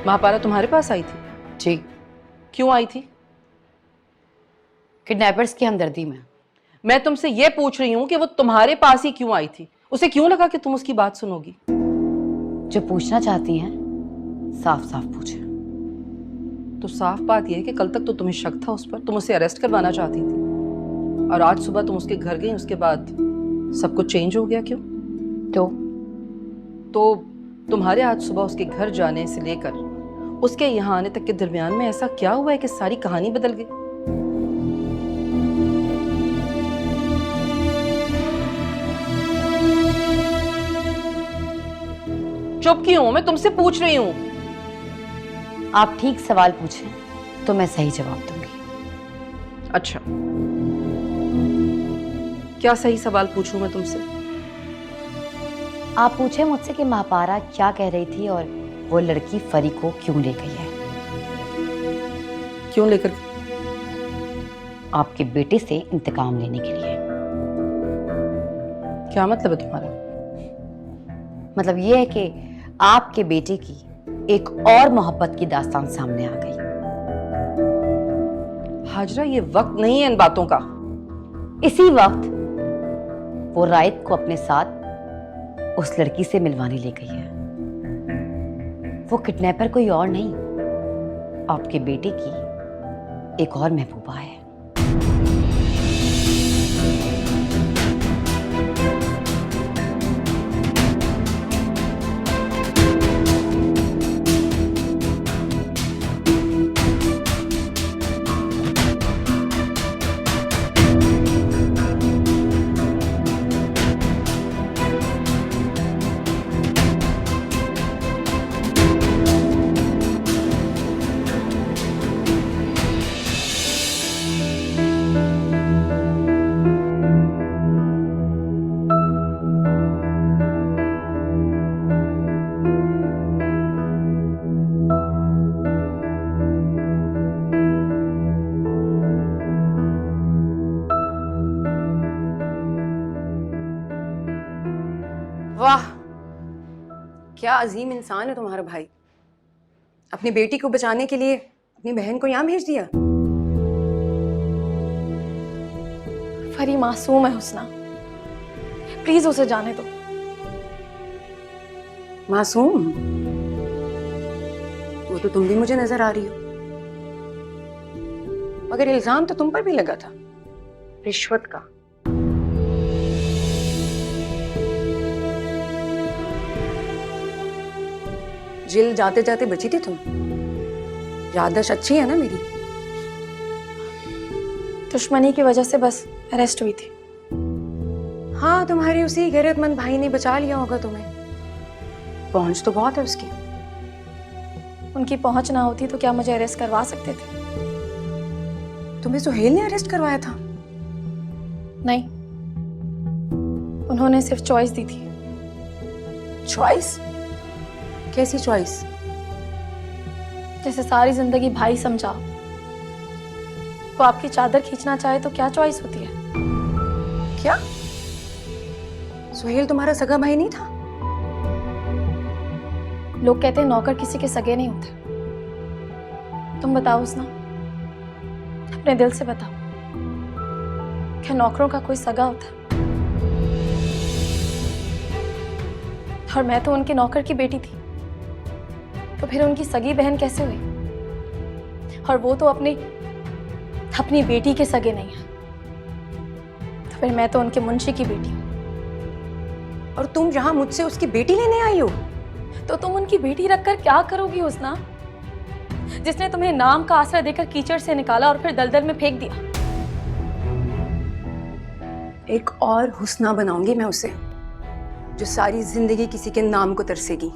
महापारा तुम्हारे पास आई थी? जी, क्यों आई थी? किडनैपर्स की हमदर्दी में। मैं तुमसे ये पूछ रही हूँ कि वो तुम्हारे पास ही क्यों आई थी? उसे क्यों लगा कि तुम उसकी बात सुनोगी? जो पूछना चाहती हैं साफ साफ पूछे। तो साफ बात यह है कि कल तक तो तुम्हें शक था उस पर, तुम उसे अरेस्ट करवाना चाहती थी, और आज सुबह तुम उसके घर गई, उसके बाद सब कुछ चेंज हो गया। क्यों? तो तुम्हारे आज सुबह उसके घर जाने से लेकर उसके यहाँ आने तक के दरमियान में ऐसा क्या हुआ है कि सारी कहानी बदल गई? चुप क्यों हो? मैं तुमसे पूछ रही हूँ। आप ठीक सवाल पूछें तो मैं सही जवाब दूंगी। अच्छा, क्या सही सवाल पूछूं मैं तुमसे? आप पूछे मुझसे कि महापारा क्या कह रही थी और वो लड़की फरी को क्यों ले गई है। क्यों लेकर? आपके बेटे से इंतकाम लेने के लिए। क्या मतलब है तुम्हारा? मतलब ये है कि आपके बेटे की एक और मोहब्बत की दास्तान सामने आ गई। हाजरा, ये वक्त नहीं है इन बातों का। इसी वक्त वो रायत को अपने साथ उस लड़की से मिलवाने ले गई है। वो किडनैपर कोई और नहीं, आपके बेटे की एक और महबूबा है। वाह, क्या अजीम इंसान है तुम्हारा भाई। अपनी बेटी को बचाने के लिए अपनी बहन को यहाँ भेज दिया। फरी मासूम है हुस्ना, प्लीज उसे जाने दो। मासूम? वो तो तुम भी मुझे नजर आ रही हो, मगर इल्जाम तो तुम पर भी लगा था, रिश्वत का। जेल जाते जाते बची थी तुम। याददाश्त अच्छी है ना मेरी? दुश्मनी की वजह से बस अरेस्ट हुई थी। हाँ, तुम्हारे उसी गैरतमंद भाई ने बचा लिया होगा तुम्हें। पहुंच तो बहुत है उसकी। उनकी पहुंच ना होती तो क्या मुझे अरेस्ट करवा सकते थे? तुम्हें सुहेल ने अरेस्ट करवाया था? नहीं, उन्होंने सिर्फ चॉइस दी थी। चॉइस? कैसी चॉइस? जैसे सारी जिंदगी भाई समझा, वो आपकी चादर खींचना चाहे तो क्या चॉइस होती है? क्या सुहेल तुम्हारा सगा भाई नहीं था? लोग कहते हैं नौकर किसी के सगे नहीं होते। तुम बताओ हुस्ना, अपने दिल से बताओ, क्या नौकरों का कोई सगा होता? और मैं तो उनके नौकर की बेटी थी, तो फिर उनकी सगी बहन कैसे हुई? और वो तो अपनी बेटी के सगे नहीं है, तो फिर मैं तो उनके मुंशी की बेटी हूँ। और तुम यहाँ मुझसे उसकी बेटी लेने आई हो? तो तुम उनकी बेटी रखकर क्या करोगी हुस्ना, जिसने तुम्हें नाम का आसरा देकर कीचड़ से निकाला और फिर दलदल में फेंक दिया? एक और हुस्ना बनाऊंगी मैं उसे, जो सारी जिंदगी किसी के नाम को तरसेगी।